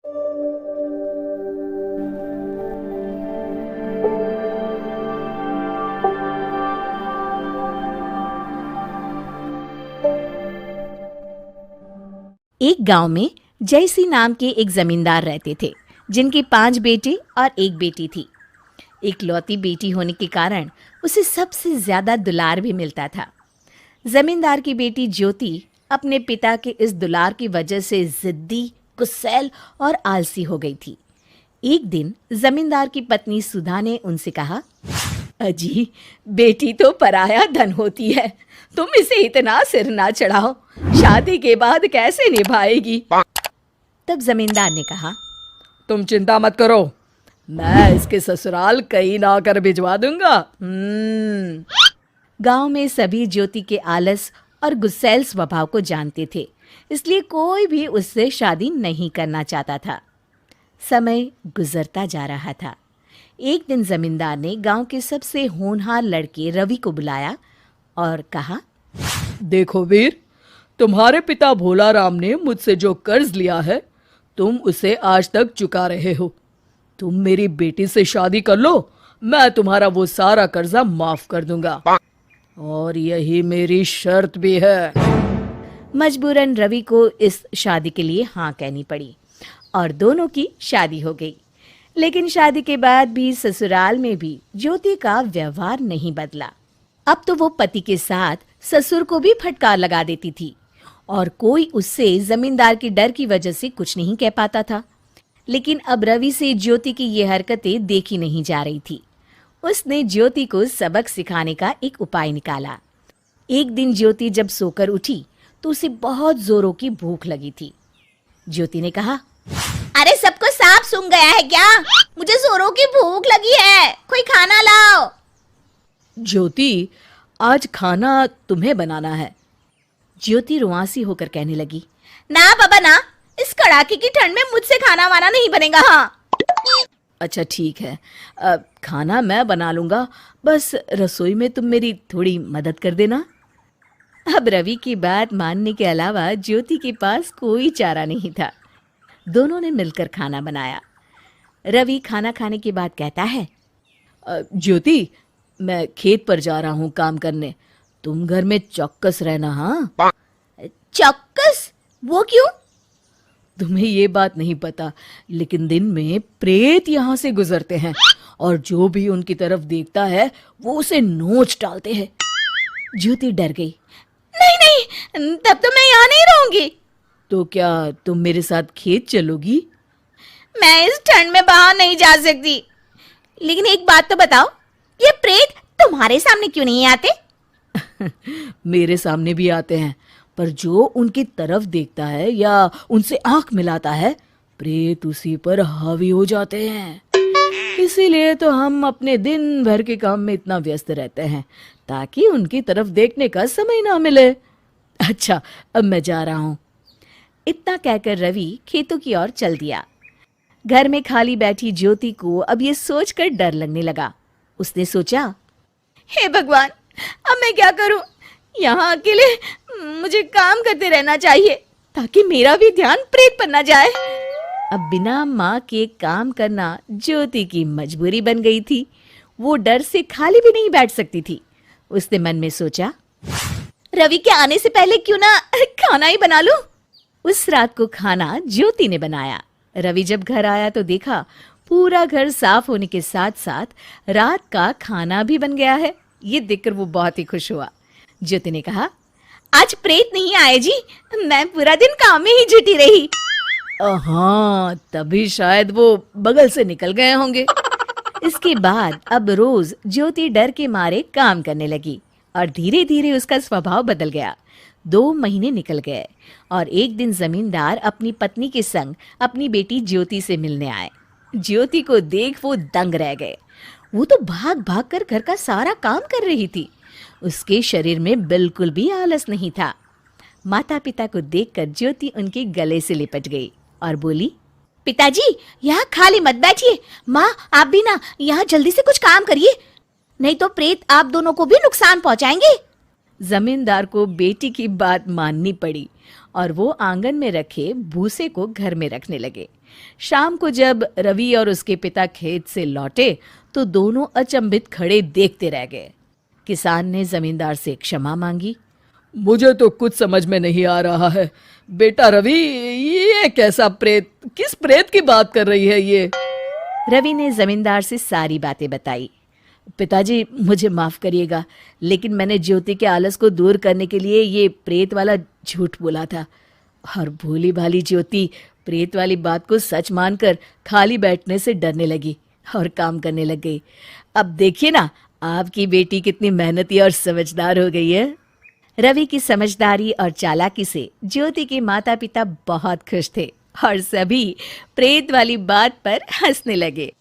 एक गांव में जयसी नाम के एक जमींदार रहते थे, जिनके 5 बेटे और 1 बेटी थी। इकलौती बेटी होने के कारण उसे सबसे ज्यादा दुलार भी मिलता था। जमींदार की बेटी ज्योति अपने पिता के इस दुलार की वजह से जिद्दी, गुस्सैल और आलसी हो गई थी। एक दिन जमींदार की पत्नी सुधा ने उनसे कहा, अजी, बेटी तो पराया धन होती है, तुम इसे इतना सिर ना चढ़ाओ, शादी के बाद कैसे निभाएगी। तब जमींदार ने कहा, तुम चिंता मत करो, मैं इसके ससुराल कहीं ना कर भिजवा दूंगा। गांव में सभी ज्योति के आलस और गुस्सैल स्वभाव को जानते थे, इसलिए कोई भी उससे शादी नहीं करना चाहता था। समय गुजरता जा रहा था। एक दिन जमींदार ने गांव के सबसे होनहार लड़के रवि को बुलाया और कहा, देखो वीर, तुम्हारे पिता भोलाराम ने मुझसे जो कर्ज लिया है, तुम उसे आज तक चुका रहे हो। तुम मेरी बेटी से शादी कर लो, मैं तुम्हारा वो सारा कर्जा माफ कर दूंगा, और यही मेरी शर्त भी है। मजबूरन रवि को इस शादी के लिए हाँ कहनी पड़ी और दोनों की शादी हो गई। लेकिन शादी के बाद भी ससुराल में भी ज्योति का व्यवहार नहीं बदला। अब तो वो पति के साथ ससुर को भी फटकार लगा देती थी और कोई उससे जमींदार के डर की वजह से कुछ नहीं कह पाता था। लेकिन अब रवि से ज्योति की ये हरकतें देखी नहीं जा रही थी। उसने ज्योति को सबक सिखाने का एक उपाय निकाला। एक दिन ज्योति जब सोकर उठी तो उसे बहुत जोरों की भूख लगी थी। ज्योति ने कहा, अरे सबको सांप सूंघ गया है क्या? मुझे जोरों की भूख लगी है, कोई खाना लाओ। ज्योति, आज खाना तुम्हें बनाना है। ज्योति रुआंसी होकर कहने लगी, ना बाबा ना, इस कड़ाके की ठंड में मुझसे खाना वाना नहीं बनेगा। हाँ, अच्छा ठीक है, खाना मैं बना लूंगा, बस रसोई में तुम मेरी थोड़ी मदद कर देना। अब रवि की बात मानने के अलावा ज्योति के पास कोई चारा नहीं था। दोनों ने मिलकर खाना बनाया। रवि खाना खाने के बाद कहता है, ज्योति, मैं खेत पर जा रहा हूँ काम करने, तुम घर में चौकस रहना। हाँ, चौकस? वो क्यों? तुम्हें ये बात नहीं पता, लेकिन दिन में प्रेत यहाँ से गुजरते हैं और जो भी उनकी तरफ देखता है वो उसे नोच डालते हैं। ज्योति डर गई। नहीं नहीं, तब तो मैं यहाँ नहीं रहूंगी। तो क्या तुम मेरे साथ खेत चलोगी? मैं इस ठंड में बाहर नहीं जा सकती। लेकिन एक बात तो बताओ, ये प्रेत तुम्हारे सामने क्यों नहीं आते? मेरे सामने भी आते हैं, पर जो उनकी तरफ देखता है या उनसे आंख मिलाता है, प्रेत उसी पर हावी हो जाते हैं। इसीलिए तो हम अपने दिन भर के काम में इतना व्यस्त रहते हैं ताकि उनकी तरफ देखने का समय ना मिले। अच्छा, अब मैं जा रहा हूँ। इतना कहकर रवि खेतों की ओर चल दिया। घर में खाली बैठी ज्योति को अब ये सोचकर डर लगने लगा। उसने सोचा, हे भगवान, अब मैं क्या करूं? यहाँ अकेले मुझे काम करते रहना चाहिए ताकि मेरा भी ध्यान प्रेत पर न जाए। अब बिना माँ के काम करना ज्योति की मजबूरी बन गई थी। वो डर से खाली भी नहीं बैठ सकती थी। उसने मन में सोचा, रवि के आने से पहले क्यों ना खाना ही बना लूं। उस रात को खाना ज्योति ने बनाया। रवि जब घर आया तो देखा पूरा घर साफ होने के साथ साथ रात का खाना भी बन गया है। ये देखकर वो बहुत ही खुश हुआ। ज्योति ने कहा, आज प्रेत नहीं आए जी, मैं पूरा दिन काम में ही जुटी रही। हाँ, तभी शायद वो बगल से निकल गए होंगे। इसके बाद अब रोज ज्योति डर के मारे काम करने लगी और धीरे धीरे उसका स्वभाव बदल गया। 2 महीने निकल गए और एक दिन जमींदार अपनी पत्नी के संग अपनी बेटी ज्योति से मिलने आए। ज्योति को देख वो दंग रह गए। वो तो भाग भाग कर घर का सारा काम कर रही थी। उसके शरीर में बिल्कुल भी आलस नहीं था। माता पिता को देखकर ज्योति उनके गले से लिपट गई और बोली, पिताजी, यहाँ खाली मत बैठिए। माँ, आप भी ना यहाँ जल्दी से कुछ काम करिए, नहीं तो प्रेत आप दोनों को भी नुकसान पहुँचाएंगे। जमींदार को बेटी की बात माननी पड़ी और वो आंगन में रखे भूसे को घर में रखने लगे शाम को जब रवि और उसके पिता खेत से लौटे तो दोनों अचंभित खड़े देखते रह गए। किसान ने जमींदार से क्षमा मांगी। मुझे तो कुछ समझ में नहीं आ रहा है। बेटा रवि, ये कैसा प्रेत, किस प्रेत की बात कर रही है ये? रवि ने जमींदार से सारी बातें बताई। पिताजी, मुझे माफ करिएगा, लेकिन मैंने ज्योति के आलस को दूर करने के लिए ये प्रेत वाला झूठ बोला था, और भोली भाली ज्योति प्रेत वाली बात को सच मानकर खाली बैठने से डरने लगी और काम करने लग गई। अब देखिए ना, आपकी बेटी कितनी मेहनती और समझदार हो गई है। रवि की समझदारी और चालाकी से ज्योति के माता पिता बहुत खुश थे और सभी प्रेत वाली बात पर हंसने लगे।